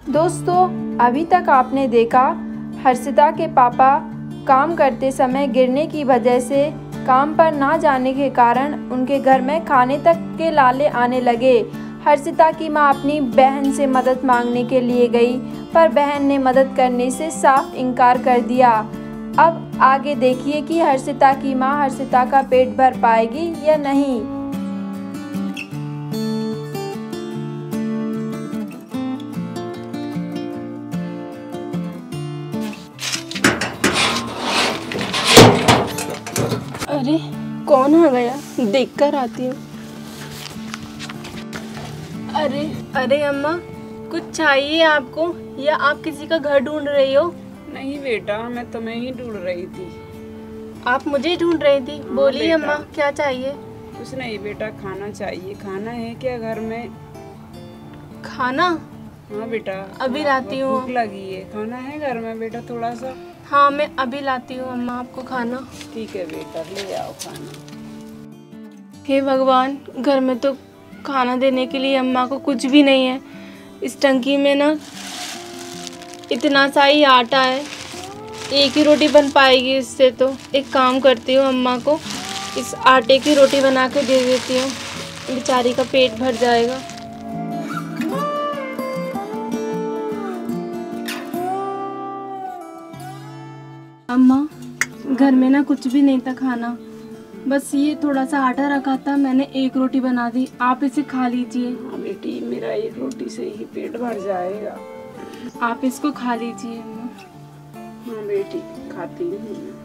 दोस्तों, अभी तक आपने देखा हर्षिता के पापा काम करते समय गिरने की वजह से काम पर ना जाने के कारण उनके घर में खाने तक के लाले आने लगे। हर्षिता की मां अपनी बहन से मदद मांगने के लिए गई, पर बहन ने मदद करने से साफ इनकार कर दिया। अब आगे देखिए कि हर्षिता की मां हर्षिता का पेट भर पाएगी या नहीं। अरे कौन आ गया, देख कर आती हूँ। अरे अम्मा, कुछ चाहिए आपको या आप किसी का घर ढूंढ रही हो? नहीं बेटा, मैं तुम्हें ही ढूंढ रही थी। आप मुझे ढूंढ रही थी? बोलिए अम्मा, क्या चाहिए? कुछ नहीं बेटा, खाना चाहिए। खाना है क्या घर में? खाना? हाँ बेटा, अभी लाती हूँ। भूख लगी है, खाना है घर में बेटा थोड़ा सा? हाँ, मैं अभी लाती हूँ अम्मा आपको खाना। ठीक है बेटा, ले आओ खाना। हे भगवान, घर में तो खाना देने के लिए अम्मा को कुछ भी नहीं है। इस टंकी में ना इतना सा ही आटा है, एक ही रोटी बन पाएगी इससे। तो एक काम करती हूँ, अम्मा को इस आटे की रोटी बना के दे देती हूँ, बेचारी का पेट भर जाएगा। अम्मा, घर में ना कुछ भी नहीं था खाना, बस ये थोड़ा सा आटा रखा था, मैंने एक रोटी बना दी, आप इसे खा लीजिए। हाँ बेटी, मेरा एक रोटी से ही पेट भर जाएगा। आप इसको खा लीजिए अम्मा। हाँ बेटी, खाती हूँ।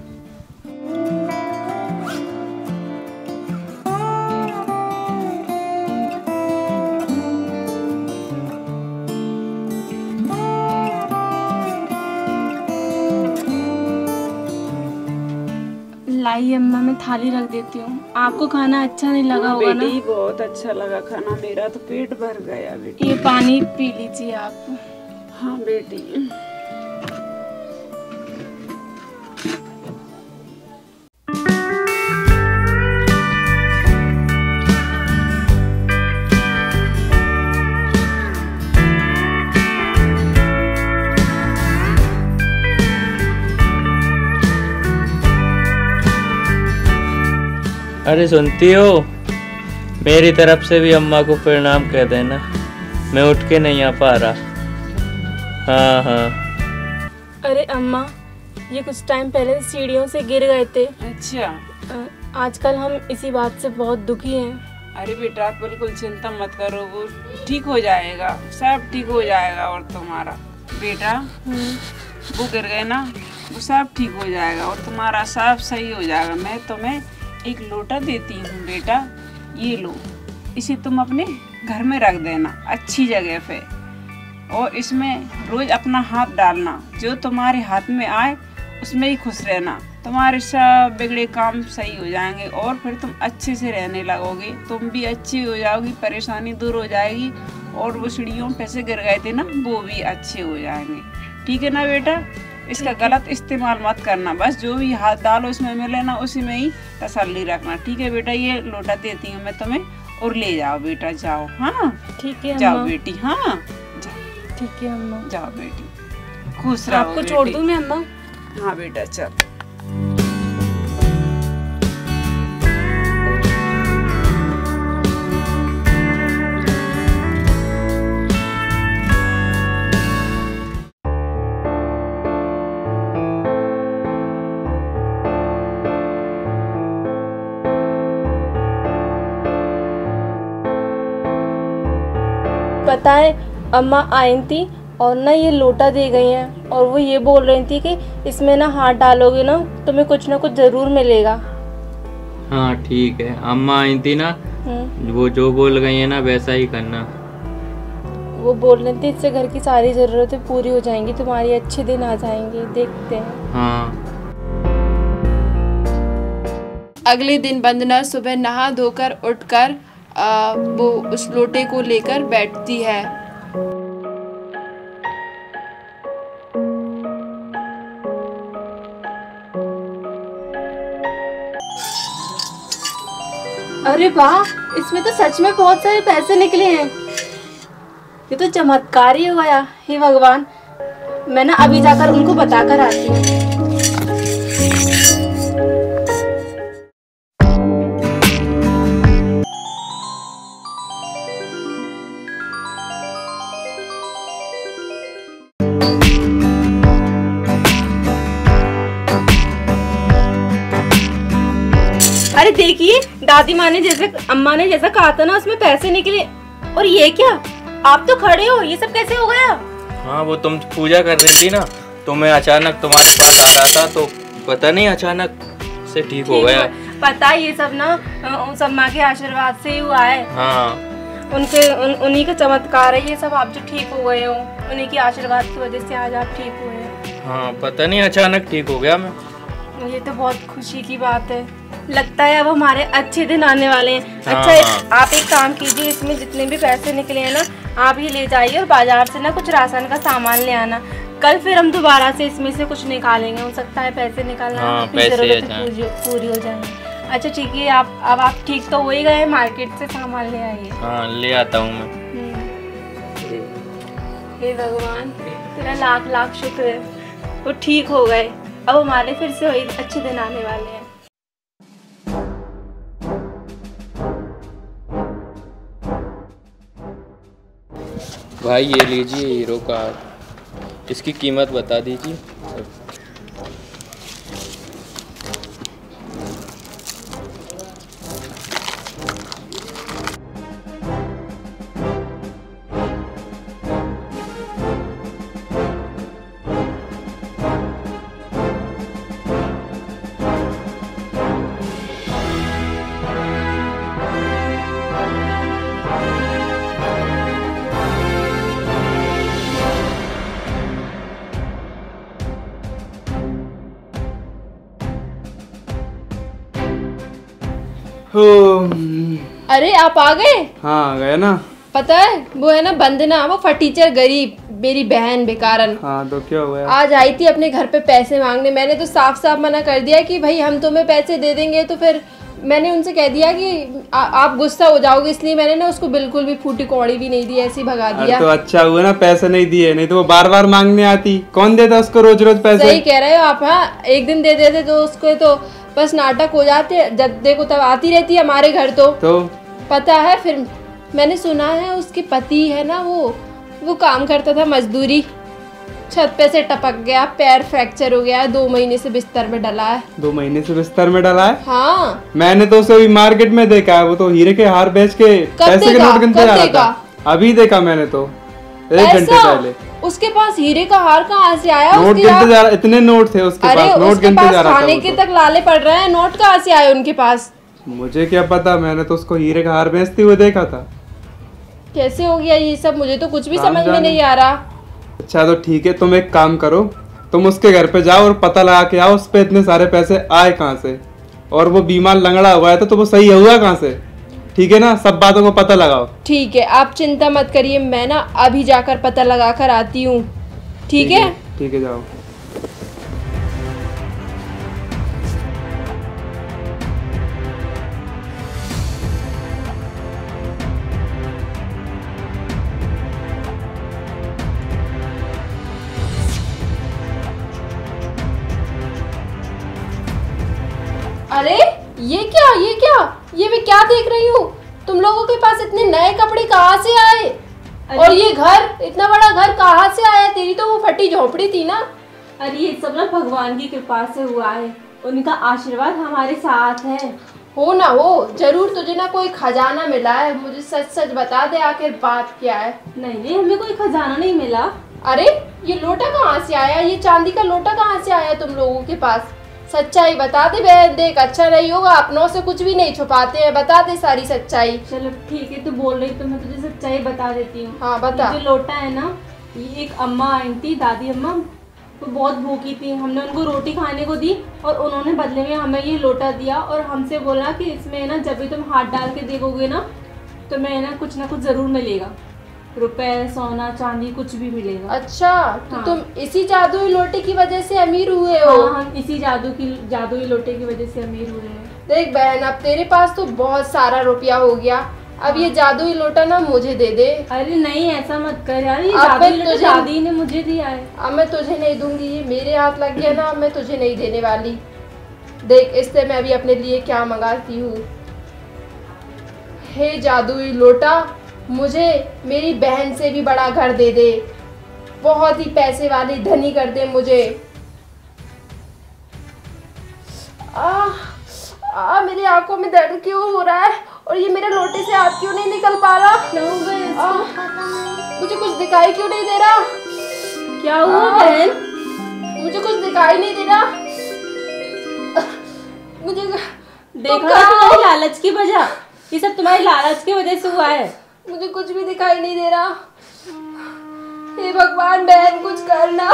लाइए अम्मा, मैं थाली रख देती हूँ। आपको खाना अच्छा नहीं लगा होगा ना? बेटी, बहुत अच्छा लगा खाना, मेरा तो पेट भर गया बेटी। ये पानी पी लीजिए आप। हाँ बेटी। अरे सुनती हो, मेरी तरफ से भी अम्मा को प्रणाम कह देना, मैं उठ के नहीं आ पा रहा। हाँ हाँ। अरे अम्मा, ये कुछ टाइम पहले सीढ़ियों से गिर गए थे। अच्छा। आजकल हम इसी बात से बहुत दुखी हैं। अरे बेटा, बिल्कुल चिंता मत करो, वो ठीक हो जाएगा, सब ठीक हो जाएगा। और तुम्हारा बेटा, वो गिर गए ना, वो सब ठीक हो जाएगा और तुम्हारा सब सही हो जाएगा। मैं तुम्हें एक लोटा देती हूँ बेटा, ये लो, इसे तुम अपने घर में रख देना अच्छी जगह पे, और इसमें रोज अपना हाथ डालना, जो तुम्हारे हाथ में आए उसमें ही खुश रहना। तुम्हारे सब बिगड़े काम सही हो जाएंगे और फिर तुम अच्छे से रहने लगोगे, तुम भी अच्छी हो जाओगी, परेशानी दूर हो जाएगी, और वो सीढ़ियों पे से गिर गए थे ना, वो भी अच्छे हो जाएंगे। ठीक है ना बेटा? इसका गलत इस्तेमाल मत करना, बस जो भी हाथ डालो इसमें मिले ना, उसी में ही तसल्ली रखना। ठीक है बेटा? ये लोटा देती हूँ मैं तुम्हें, और ले जाओ बेटा, जाओ। हाँ ठीक है जाओ बेटी। हाँ ठीक है अम्मा, जाओ बेटी, खुश रहो। आपको छोड़ दूँ मैं अम्मा? हाँ बेटा, चल। पता है, अम्मा आई थी और ना ये लोटा दे गई हैं, और वो ये बोल रही थी कि इसमें ना हाथ डालोगे ना तुम्हें कुछ ना कुछ ज़रूर मिलेगा। हाँ ठीक है, अम्मा आई थी ना, वो जो बोल गई है ना वैसा ही करना। वो बोल रही थी इससे घर की सारी ज़रूरतें पूरी हो जाएंगी, तुम्हारी अच्छे दिन आ जाएंगे, देखते हैं। हाँ। अगले दिन वंदना सुबह नहा धोकर उठकर वो उस लोटे को लेकर बैठती है। अरे वाह, इसमें तो सच में बहुत सारे पैसे निकले हैं। ये तो चमत्कार ही हो गया। हे भगवान, मैं ना अभी जाकर उनको बताकर आती हूँ। अरे देखिए, दादी माँ ने जैसे अम्मा ने जैसा कहा था ना, उसमें पैसे निकले। और ये क्या, आप तो खड़े हो, ये सब कैसे हो गया? हाँ, वो तुम पूजा कर रही थी ना, तो मैं अचानक तुम्हारे पास आ रहा था, तो पता नहीं अचानक से ठीक हो गया। पता है, ये सब ना उस अम्मा के आशीर्वाद से ही हुआ है। हाँ, उन्हीं का चमत्कार है ये सब। आप जो ठीक हो गए हो, उन्हीं के आशीर्वाद की वजह से आज आप ठीक हुए हैं। हाँ, पता नहीं अचानक ठीक हो गया मैं। ये तो बहुत खुशी की बात है। लगता है अब हमारे अच्छे दिन आने वाले हैं। हाँ, अच्छा, आप एक काम कीजिए, इसमें जितने भी पैसे निकले हैं ना, आप ये ले जाइए और बाजार से ना कुछ राशन का सामान ले आना। कल फिर हम दोबारा से इसमें से कुछ निकालेंगे। हो सकता है पैसे निकालना, हाँ, अपनी जरूरतें पूरी हो जाए। अच्छा ठीक है, आप ठीक तो हो ही गए, मार्केट से सामान ले आइए। हाँ, ले आता हूँ मैं। हे भगवान, तेरा लाख लाख शुक्र है, वो ठीक हो गए। अब हमारे फिर से वही अच्छे दिन आने वाले हैं। भाई ये लीजिए हीरो का, इसकी कीमत बता दीजिए। अरे आप आ गए? हाँ, गए ना। पता है, वो है ना वंदना, वो फटीचर गरीब, मेरी बहन बेकारन। हाँ, तो क्या हुआ? आज आई थी अपने घर पे पैसे मांगने। मैंने तो साफ साफ मना कर दिया कि भाई हम तुम्हें पैसे दे देंगे। तो फिर मैंने उनसे कह दिया कि आप गुस्सा हो जाओगे, इसलिए मैंने ना उसको बिल्कुल भी फूटी कौड़ी भी नहीं दी, ऐसे ही भगा दिया। तो अच्छा हुआ ना पैसे नहीं दिए, नहीं तो वो बार बार मांगने आती। कौन देता उसको रोज रोज पैसे? सही कह रहे हो आप। हाँ, एक दिन दे देते तो उसको तो बस नाटक हो जाते। जब देखो तब आती रहती है हमारे घर। तो पता है, फिर मैंने सुना है उसके पति है ना, वो काम करता था मजदूरी, छत पे से टपक गया, पैर फ्रैक्चर हो गया है, 2 महीने से बिस्तर में डला है। 2 महीने से बिस्तर में डला है? हाँ, मैंने तो उसे अभी मार्केट में देखा है। वो तो हीरे के हार बेच के पैसे के नोट गिनते जा रहा था। अभी देखा मैंने तो 1 घंटे पहले। उसके पास हीरे का हार कहाँ से आया? नोट गिनते जा रहा, इतने नोट थे उसके पास, नोट गिनते जा रहा था। खाने के तक लाले पड़ रहे हैं, नोट कहाँ से आए उनके पास? मुझे क्या पता, मैंने तो उसको हीरे का हार बेचते हुए देखा था। कैसे हो गया ये सब? मुझे तो कुछ भी समझ में नहीं आ रहा। अच्छा तो ठीक है, तुम एक काम करो, तुम उसके घर पे जाओ और पता लगा के आओ उस पे इतने सारे पैसे आए कहाँ से, और वो बीमार लंगड़ा हुआ है तो वो सही हुआ कहाँ से। ठीक है ना, सब बातों को पता लगाओ। ठीक है, आप चिंता मत करिए, मैं ना अभी जाकर पता लगा कर आती हूँ। ठीक है? ठीक है, जाओ। अरे ये क्या ये मैं क्या देख रही हूँ? तुम लोगों के पास इतने नए कपड़े कहाँ से आए? और ये घर, इतना बड़ा घर कहाँ से आया? तेरी तो वो फटी झोपड़ी थी ना। अरे ये सब ना भगवान की कृपा से हुआ है, उनका आशीर्वाद हमारे साथ है। हो ना हो, जरूर तुझे ना कोई खजाना मिला है। मुझे सच सच बता दे, आखिर बात क्या है? नहीं, हमें कोई खजाना नहीं मिला। अरे ये लोटा कहाँ से आया? ये चांदी का लोटा कहाँ से आया तुम लोगों के पास? सच्चाई बता दे बहन, देख अच्छा नहीं होगा, अपनों से कुछ भी नहीं छुपाते हैं, बता दे सारी सच्चाई। चलो ठीक है, तू बोल रही तो मैं तुझे सच्चाई बता देती हूँ। हाँ बता। जो लोटा है ना, ये एक अम्मा आई थी, दादी अम्मा, तो बहुत भूखी थी। हमने उनको रोटी खाने को दी और उन्होंने बदले में हमें ये लोटा दिया और हमसे बोला कि इसमें ना जब भी तुम हाथ डाल के देखोगे ना, तो मैं ना कुछ जरूर मिलेगा, रुपए, सोना, चांदी, कुछ भी मिलेगा। अच्छा, तो हाँ। तुम इसी जादुई लोटे की वजह से अमीर हुए हो? हाँ, हम इसी जादुई लोटे की वजह से अमीर हुए हैं। देख बहन, अब तेरे पास तो बहुत सारा रुपया हो गया, अब ये जादुई लोटा ना मुझे दे दे। अरे नहीं ऐसा मत कर यार, ये अब मैं जादुई लोटा दादी ने मुझे दिया है। अब मैं तुझे नहीं दूंगी, ये मेरे हाथ लग गया ना, मैं तुझे नहीं देने वाली। देख इससे मैं अभी अपने लिए क्या मंगाती हूँ। हे जादुई लोटा, मुझे मेरी बहन से भी बड़ा घर दे दे, बहुत ही पैसे वाली धनी कर दे मुझे। मेरी आंखों में दर्द क्यों हो रहा है और ये मेरे लोटे से हाथ क्यों नहीं निकल पा रहा? क्या हो गया? मुझे कुछ दिखाई क्यों नहीं दे रहा? क्या हुआ बहन? मुझे कुछ दिखाई नहीं दे रहा। मुझे देखा तुम्हारी लालच की वजह, ये सब तुम्हारी लालच की वजह से हुआ है। मुझे कुछ भी दिखाई नहीं दे रहा। हे भगवान बहन कुछ करना,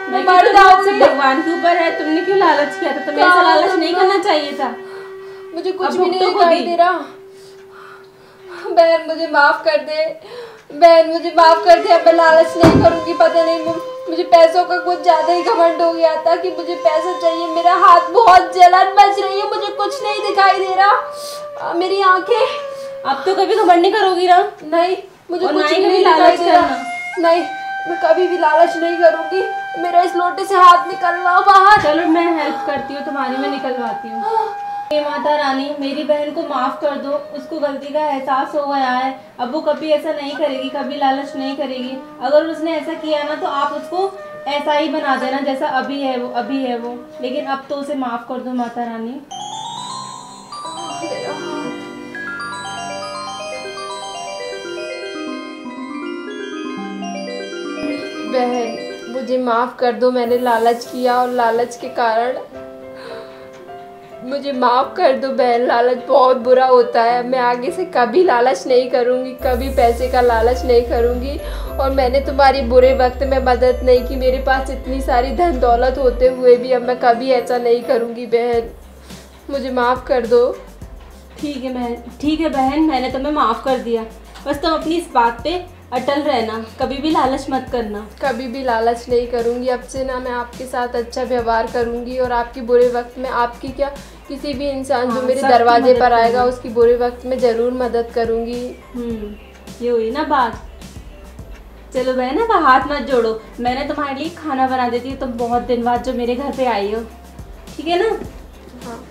मैं मर जाऊंगी। भगवान के ऊपर है, तुमने क्यों लालच किया था? तुम्हें ऐसा लालच नहीं करना चाहिए था। मुझे कुछ भी नहीं दिखाई दे रहा। बहन मुझे माफ कर दे, बहन मुझे माफ कर दे। अब मैं लालच नहीं करूंगी। पता नहीं मुझे पैसों का कुछ ज्यादा ही घमंड हो गया था कि मुझे पैसा चाहिए। मेरा हाथ बहुत जलन मच रही है, मुझे कुछ नहीं दिखाई दे रहा। मेरी आंखें। अब तो कभी घमंड नहीं करोगी ना? नहीं, मुझे कुछ नहीं नहीं दिखाई दे रहा। नहीं, मैं कभी भी लालच नहीं करूंगी। मेरा इस लोटे से हाथ निकल रहा बाहर। चलो मैं हेल्प करती हूँ तुम्हारी, मैं निकलवाती हूँ। हे माता रानी, मेरी बहन को माफ कर दो, उसको गलती का एहसास हो गया है। अब वो कभी ऐसा नहीं करेगी, कभी लालच नहीं करेगी। अगर उसने ऐसा किया ना तो आप उसको ऐसा ही बना देना जैसा अभी है वो, अभी है वो। लेकिन अब तो उसे माफ कर दो माता रानी। बहन मुझे माफ़ कर दो, मैंने लालच किया और लालच के कारण मुझे माफ़ कर दो बहन। लालच बहुत बुरा होता है। मैं आगे से कभी लालच नहीं करूँगी, कभी पैसे का लालच नहीं करूँगी। और मैंने तुम्हारी बुरे वक्त में मदद नहीं की, मेरे पास इतनी सारी धन दौलत होते हुए भी अब मैं कभी ऐसा नहीं करूँगी बहन। मुझे माफ़ कर दो। ठीक है बहन, मैंने तुम्हें माफ़ कर दिया। बस तुम अपनी इस बात पे अटल रहना, कभी भी लालच मत करना। कभी भी लालच नहीं करूँगी। अब से ना मैं आपके साथ अच्छा व्यवहार करूँगी और आपकी बुरे वक्त में आपकी क्या, किसी भी इंसान जो मेरे दरवाजे पर आएगा उसकी बुरे वक्त में ज़रूर मदद करूँगी। ये हुई ना बात। चलो बहन अब हाथ मत जोड़ो, मैंने तुम्हारे लिए खाना बना देती हूँ। तुम बहुत दिन बाद जो मेरे घर पे आई हो, ठीक है ना? हाँ।